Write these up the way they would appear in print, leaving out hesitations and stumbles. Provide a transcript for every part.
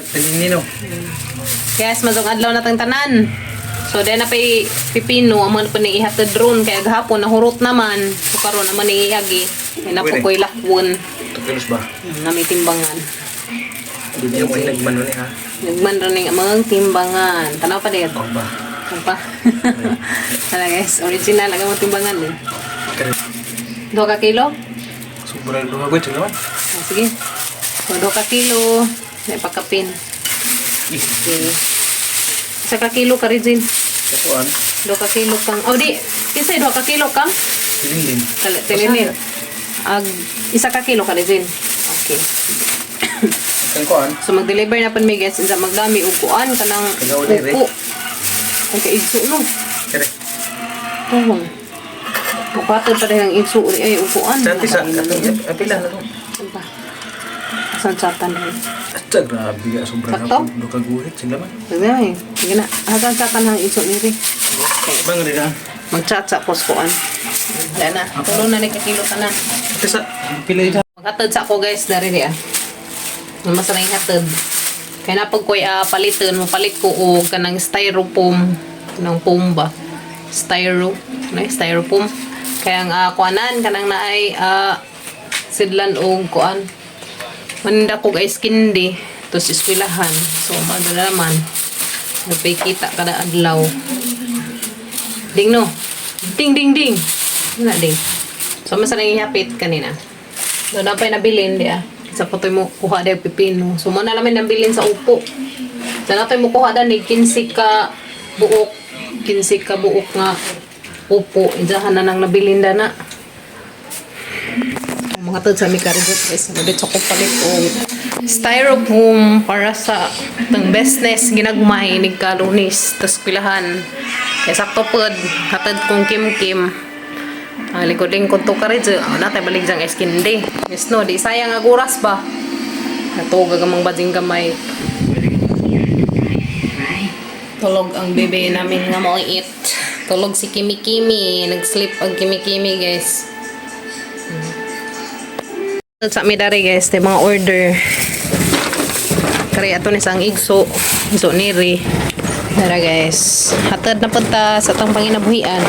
Taninino. Guys, mazong adlaw na tang tanan. So, dahil na pa'y pipino, aman pa ni ihatid drone. Kaya gahapon, nahurot naman. So, karon naman ni iagi. Kaya napukoy lakwon. 2 kilos ba? Na may timbangan. Hindi mo nagmano ni ha? Nagman rin ang mga timbangan. Tanaw pa din. Oo ba? Ano pa? Hala guys, original. Ang mga timbangan eh. 2 ka kilo? Sobrang lumagod siya naman. Ah, sige. So, 2 ka kilo. May pakapin. Okay. 1 ka kilo ka rin, Jin. Kakuan. 2 ka kilo kang... Oh, di. Kisay 2 ka kilo kang? Silin. Tilinin. 1 ka kilo ka rin, Jin. Okay. Kakuan. So, mag-deliver na pan may guys. Isa magdami upuan ka ng upo. Ang kaigso, no? Kere. Tuhong. Magpatod pa rin ang igso. Ay, upuan. Saan pisa? Apila na to. Saan pa? Saan satan rin? Asa, grabe ka. Sobrang Sakto? nakaguhit sila man. Sige, sige na. Hasan satan ang igso ni Ri. Bang rin ha? Mag-chat sa poskuan. Wala na. Tulo na ni kakilo ka na. Pisa. Pila ito. Maghatod sa ako guys. Dari rin ah. Masarang hatod. Kaya napag ko'y palitin, mapalit ko o kanang styrofoam ng foam ba? Styrofoam. Kaya ang kuanan, kanang naay sidlan o kuan. Manda ko guys kindi. Tapos iskwilahan. So, madala naman. Nagpikita kada adlaw. Ding no? Ding, ding, ding. Wala ding. So, masarang ihapit kanina. Doon na pa'y nabilin di ah. Sa patoy mo kuha daw pipino. So, muna namin nambilin sa upo. Sa natin mo kuha daw ni 15 ka buok. 15 ka buok nga upo. Idahan na nang nabilin na na. Mga tod sa mikaribot guys. Nabit sa kupalit o styrofoam para sa itong business ginagmay ni Kalunis. Tapos pilahan. Kaya sakto pod. Hatad kong kim-kim. Lingkod-lingkod to ka rin. Natay balik dyan eskin day. Yes no, di sayang aguras ba? Ito gagamang bading gamay. Tulog ang bebe namin nga mauit. Tulog si Kimi-Kimi. Nag-sleep ang Kimi-Kimi guys. Sa midari guys, yung mga order. Kaya ito nisang igso. Igso niri. Tara guys, hatad na punta sa itong panginabuhian.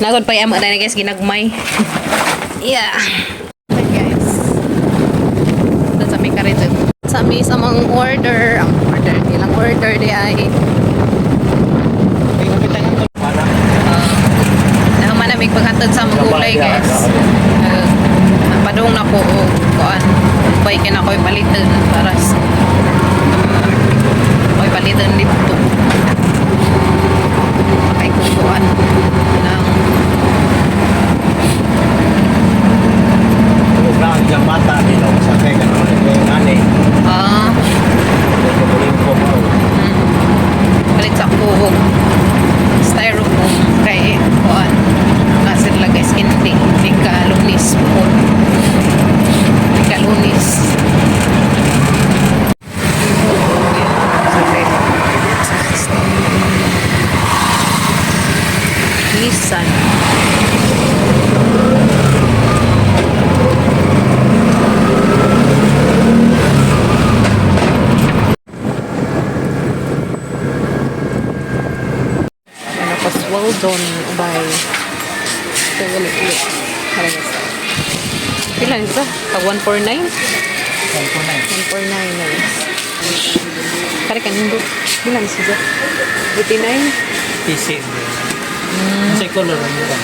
Nagod pa yung na guys, ginagmay. Yeah. Okay guys. Ito sa may karito. Sa may sa mga order. Ang order, ilang order di ay. Naman na may paghatad sa mga gulay guys. Napadong na po. Kuan. Baikin ako ipalitan para sa palitan dito. Ay kukuan ng ang mata nila sa kaya nani. Palit sa kuhog. Styrofoam kay kuan. Nasir lang guys hindi. Kalunis po. Kalunis. Nissan. Tapos well done by ito ulit. Pila nito? Tag 149? 149 guys. Kari kanino? Bilang siya? 89? PC. Sa color mo ba?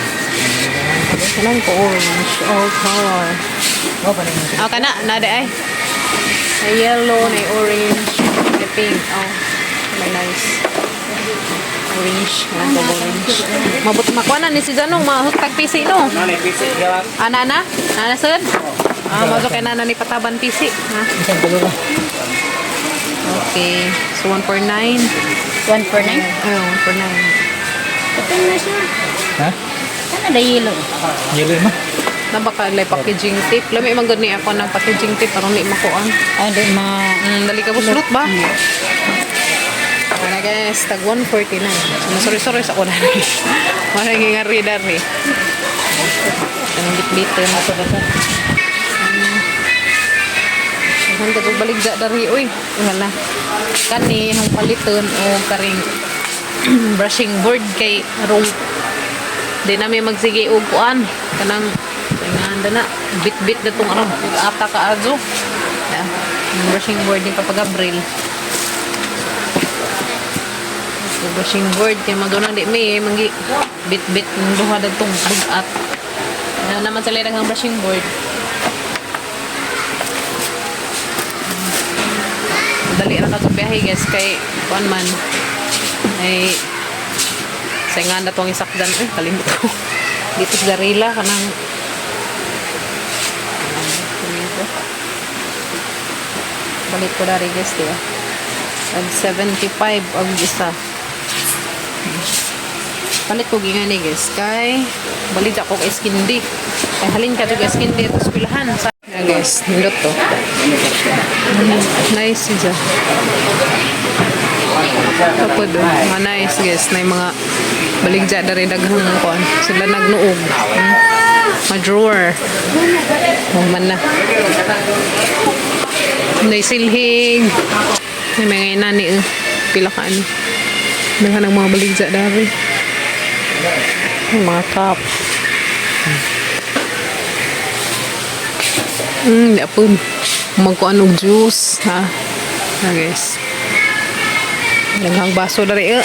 Kanang ko orange. All color. Oh, kana. Nada ay. Na yellow, na orange, na pink. Oh, may nice. Orange. Kanang ko orange. Mabot makuha ni si Janong. Mahutag PC no? PC. Nana? Nana sir? Mazo kay nana ni Pataban PC. Ha? Okay. So, 149. 149? Ayun, 149. Ito na siya. Ha? Ano na yellow? Yellow mo? Nabakalay packaging tape. Lami man gani ako ng packaging tape aron di makuan. Ah, di Dali ka buslot ba? Ana guys, tag 149. Sorry sa una. Wala nga reader eh. Ang bit-bit na to ba? Dahan ka itong baligya dari, uy. Wala. Kani, ang paliton o karing brushing board kay arong di namin magsige og kuan kanang tinganda na bit-bit na tong arong ata ka azo yeah. Brushing board ni Papa Gabriel so, brushing board kay maguna di may mangi bit-bit ng duha datong bugat naman sa lirang ang brushing board dali ra ka to biyahe guys kay kuan man ay saingan na itong isakdan kalimut ko dito sa Darila kanang balik ko dari guys diba ag 75 ang isa palit ko gingani guys kay balik ako kay Skindi kay halin ka to kay Skindi ito pilahan sa guys nindot to nice siya tapos mga nice guys na yung mga baligya dari daghang kuan sila nagnuog mga drawer man na may silhig may mga inani pila ka ano ng mga baligya dari mga cup di apun magkuan og juice ha guys daghang baso dari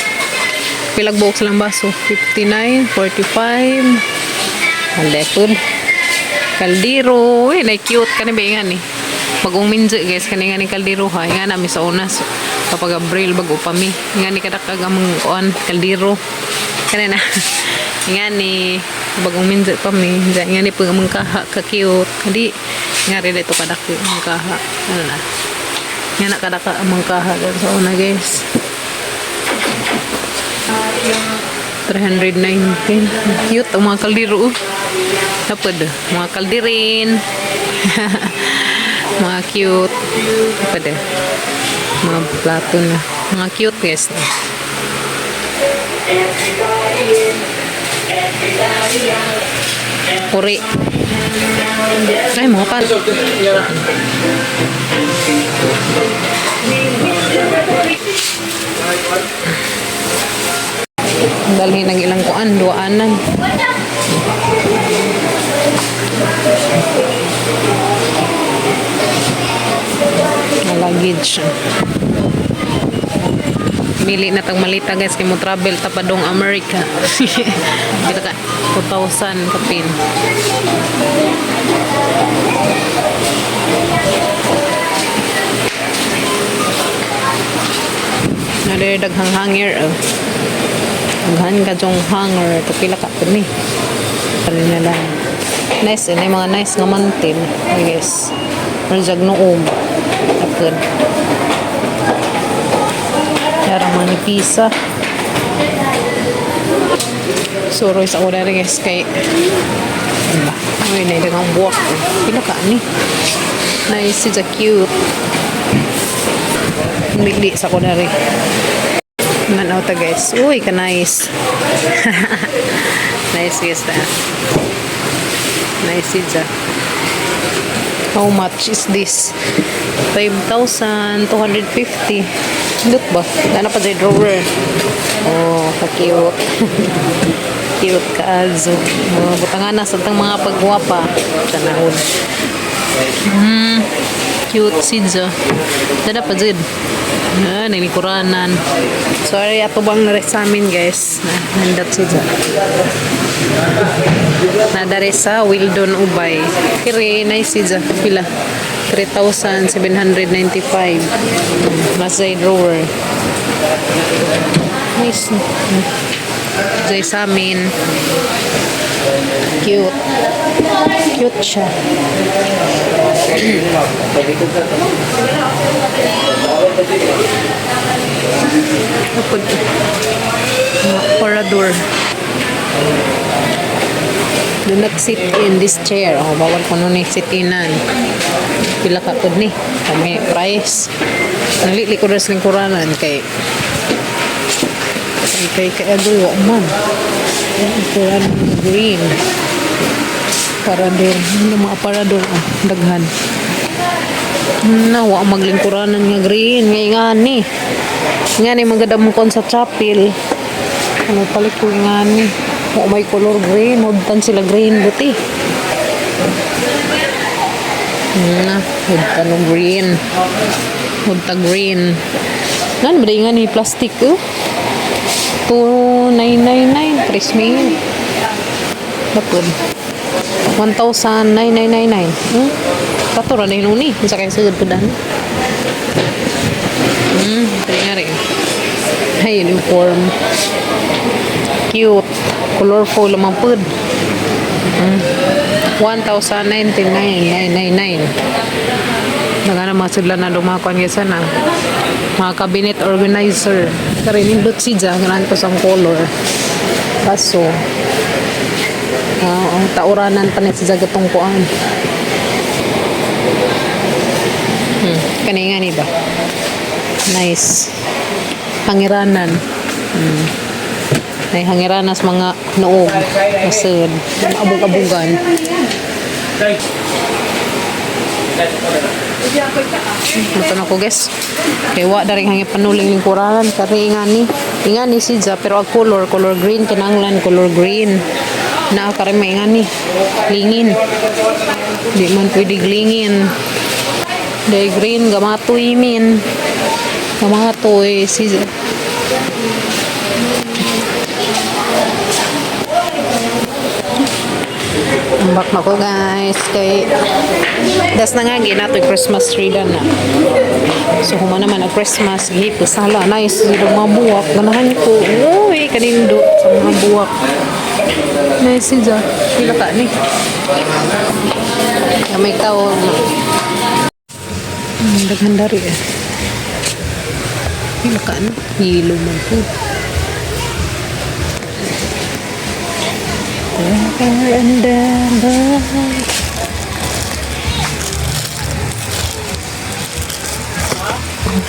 pilag box lang baso 59 45 andepun kaldero na cute kani ba nga ni bagong minje guys kani nga ni kaldero ha nga nami sa unas Papa Gabriel bago pa mi nga ni kadakag among kuan kaldero kani na nga ni bagong minje pa mi nga ni pag among kaha ka cute kadi nga rin ito kadaki among kaha ano na nga na kadaka among kaha sa una guys 319 cute ang mga kaldero tapod mga kaldirin mga cute tapod mga plato na mga cute guys puri ay mga pan dalhin ng ilang kuan duaanan na luggage mili na tag malita guys kay mo travel tapadong America kita ka 2,000 kapin nade daghang hanger daghan ka jong hanger to pila ka to ni pali na lang nice ini mga nice nga mantin I guess rajag noong tapon yara man pisa suro sa order guys kay ay na dagang buwak pila ka ni nice is a cute mili sa order manaw ta guys uy ka nice nice guys ta nice is a how much is this 5,250 look ba na pa sa drawer oh ka-cute cute ka azo butangan na sa mga pagwapa tanahon cute sidza dada pa dyan nanikuranan sorry ato bang nares sa amin guys nandat sidza nadare sa Wildon Ubay kiri na sidza pila 3,795 nasa drawer nice zay sa amin cute cute siya kapag parador do not sit in this chair bawal ko nun sit inan pila ka pod ni kami price nalili ko ras lingkuranan kay adoy wa man lingkuran green parador mga parador daghan Nawa maglingkuranan nga green nga ni. Nga ni maganda mo kon sa chapel. Ano palit ko nga ni. Wa may color green, hudtan sila green buti. Hudtan ng green. Hudta green. Nan ba nga ni plastic oh. 2,999 Christmas. Dapat 1,999. Tatura na yun ni. Isa kayo sagad ko dan. Ito nga rin. Ay, uniform. Cute. Colorful lamang po. 1,999. Naga naman sila na lumakuan nga sana. Mga cabinet organizer. Karin indot si Dja. Ganaan ko sa color. Kaso, ang tauranan pa na si Dja gatong kuan. Kanina nga ni ba? Nice. Hangiranan. Ay hangiranas mga noog. Masud. Abog-abogan. Ito na ko guys. Kaya wa daring hangi panuling lingkuranan. Kari nga ni si Dja. Pero ang color green. Kinanglan color green. Naakari may nga ni. Lingin. Di man pwede glingin. Dahil green, gamatoy min. Gamatoy, si... Ambak na ko guys. Kay... Das na nga, ginatoy Christmas tree na. So, huma naman ang Christmas. Gipo, sala. Nice. Yung mga buwak. Ganahan ko. Uy, kanindot sa mga buwak. Nice siya. Pila ka ni. May tao na. Daghan dari eh. Pila ka na. Hilo man po.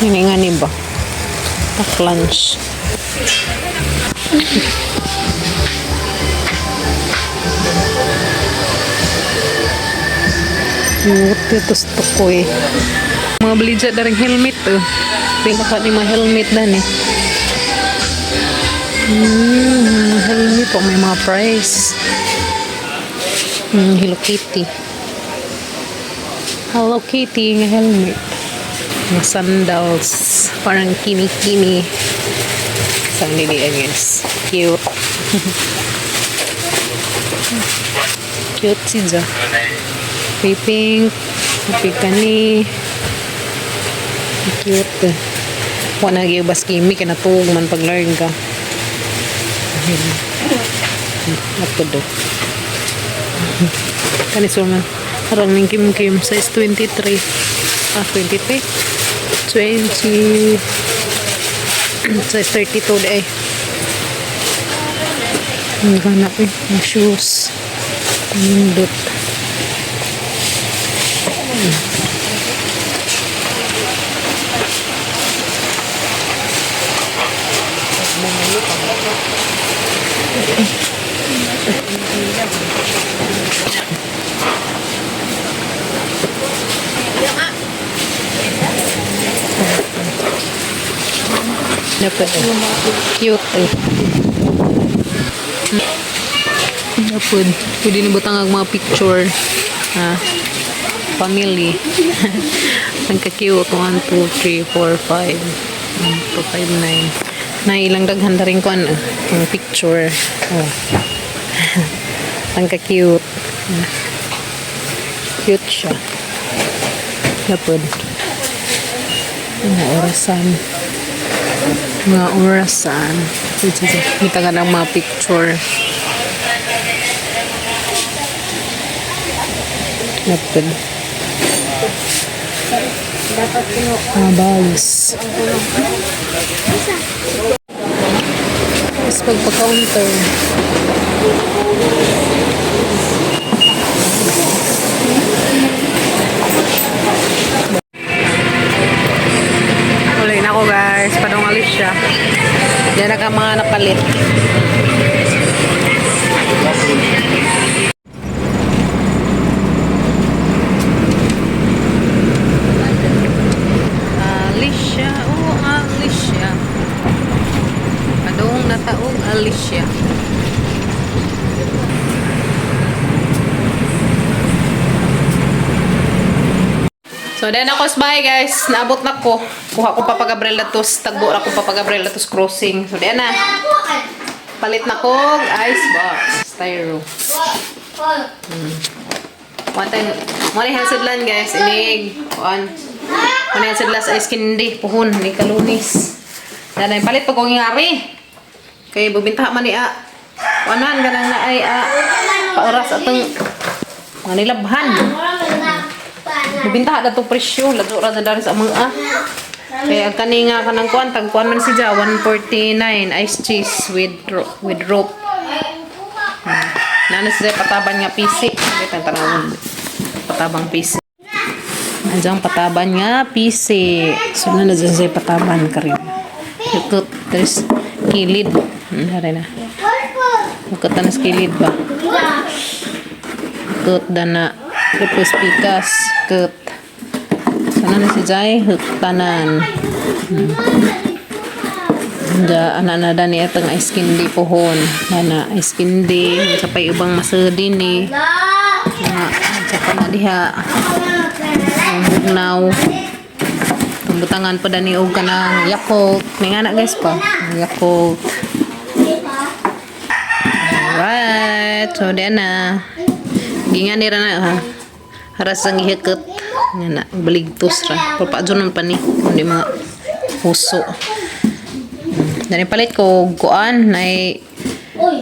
Ini nga ni ba? Tak lunch. Ito stok ko eh. Mga belija daring helmet oh. Pila ka ni mga helmet dan eh. Helmet po may mga price. Hello Kitty. Hello Kitty nga helmet. Mga sandals. Parang kimi-kimi. Isang lilian guys. Cute. Cute si Dja. Pink. Pika-ni. Cute. Huwag na giyabas kimi. Kinatug man pag-learn ka. Ako do. Kaniso man. Harang ng kim-kim. Size 23. 23. 20. Size 32 day. Ang ganap eh. Ang shoes. Nindot. Dapat eh. Cute eh. Dapat. Pwede nibutang ang mga picture. Family. Ang ka-cute. 1, 2, 3, 4, 5. 1, 2, 5, 9. Na ilang daghan na rin ko ang picture. Oh. Ang ka-cute. Cute siya. Dapat. Mga orasan. Mga orasan. Kita ka ng mga picture. Dapat. Bags. Tapos pagpa-counter. Uli na ako guys. Padong alis siya. Diyan na ka mga napalit. Alicia. So, then ako bye guys. Naabot na ko. Kuha ko pa Gabriel Latos. Tagbo ra ko pa Gabriel Latos crossing. So, then na. Palit na ko ice box. Styro. One time. Muna yung sidlan guys. Inig. Kuan. Muna yung sidlan sa ice candy. Puhon. Ni kalunis. Then, palit pa kong ngari. Kaya bubintaha man ni kuanan. Ganang na ay pauras atong mga nilabhan. Bibintaha na itong presyo. Lato ra na dari sa mga Kaya ang kaninga ka ng kuwan. Tagkuan man si Ja. 149 ice cheese with rope. Nana siya pataban nga pisi. Ito ang tanawin. Patabang pisi. Andiyan pataban nga pisi. So na siya pataban ka rin. Ito. There's kilid. Hari na. Magkata na sa kilid ba? Ito na. Tapos pikas. Ket. Sana na si Jai tanan. Ja ana dani atang ice candy pohon. Ana ice candy sa pay ubang masudin ni. Sa na diha. Now. Tumbutangan pa dani og kanang Yakult. May ana guys pa. Yakult. Alright. So then gingan nira na ha. Haras ang ihikot nga na baligtos ra papadyonon pa ni kundi mga puso. Dani palit ko kuan nay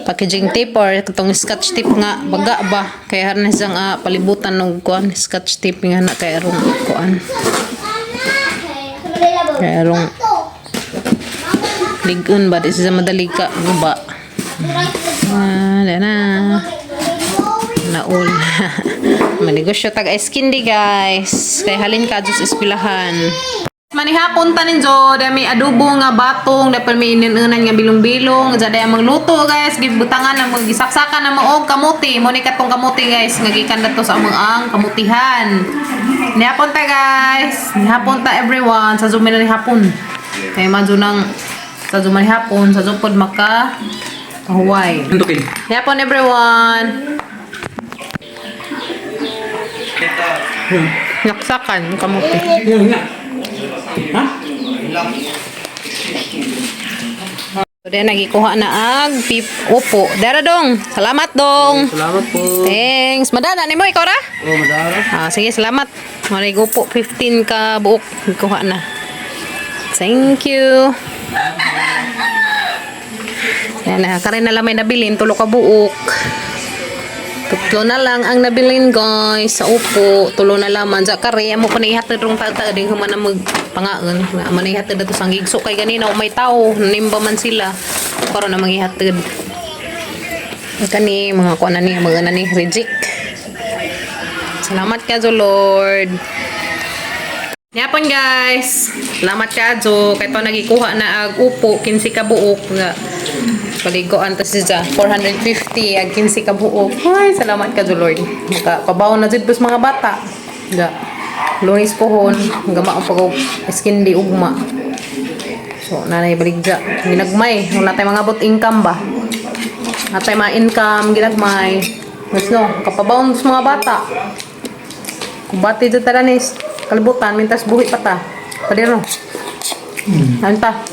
packaging tape or katong scotch tape nga baga ba kaya harnas ang palibutan ng kuan scotch tape nga na kay arong kuan kay arong ligon ba di sa madali ka guba na naul. Manegosyo tag ice candy guys. Kay halin ka jus eskwelahan. Manihapon tanin jo dami adobo nga batong dapat may inunan nga bilong-bilong jada magluto guys gibutangan na magisaksakan na maog kamuti mo ni katong kamuti guys nga gikan dato sa ang kamutihan. Nihapon ta guys. Nihapon ta everyone sa Zoom ni hapon. Kay madyo nang sa Zoom ni hapon sa Zoom pod maka Hawaii. Tuntukin. Nihapon everyone. Naksakan kamuti. Yan nga. Ha? So, then nagikuha na ag upo. Dara dong. Salamat dong. Salamat po. Thanks. Madana ni mo ikaw ra? Oh, madara. Sige, salamat. Maray upo 15 ka buok gikuha na. Thank you. Yan na karon na lang may nabilin tulo ka buok. Tutlo na lang ang nabilin guys sa upo. Tulo na lang man sa kare amo pa nihatid rong tagta ding humana magpangaon. Amo nihatid dato sang gigso kay ganina may tao nimba man sila. Karon na mangihatid. Kani mga kuan na ni mga na ni reject. Salamat ka Lord. Yapon guys. Salamat ka kay to nagikuha na ag upo 15 ka buok nga. Paliguan to siya 450 ag 15 ka buok. Ay, salamat ka Lord. Makapabaw na jud mga bata. Ga. Lunis pohon, gama ang pag skin di ugma. So, nanay baligja. Ginagmay, wala tay mga bot income ba. Natay mga income ginagmay. Mas no, kapabaw sa mga bata. Kubati jud taranis. Kalibutan mintas buhi pa ta. Padero. Anta.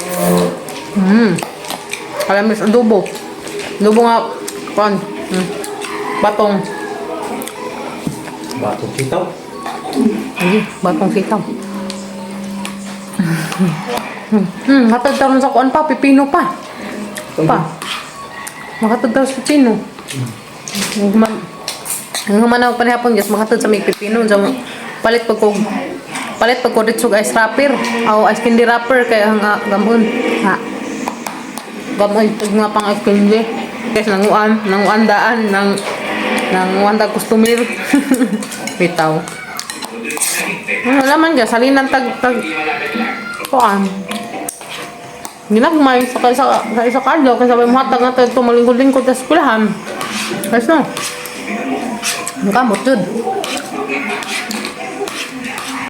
Alam mo adobo. Adobo nga pan. Batong. Batong sitaw. Ay, batong sitaw. Hatag taron sa kuan pa pipino pa. Pa. Makatag taron sa pipino. Ang humanaw pa hapon guys, makatag sa may pipino sa palit pag ko dito ice wrapper. O ice candy wrapper kaya nga gambon. Ha. Gamay ito nga pang ice candy. Guys, nanguan daan nanguan da customer. Bitaw. Ano naman guys, salinan tag kuan. Ginagmay sa isa kadlaw kay sabay mohatag nga ito malingkod-lingkod sa eskwelahan. Guys no. Ang kamot jud.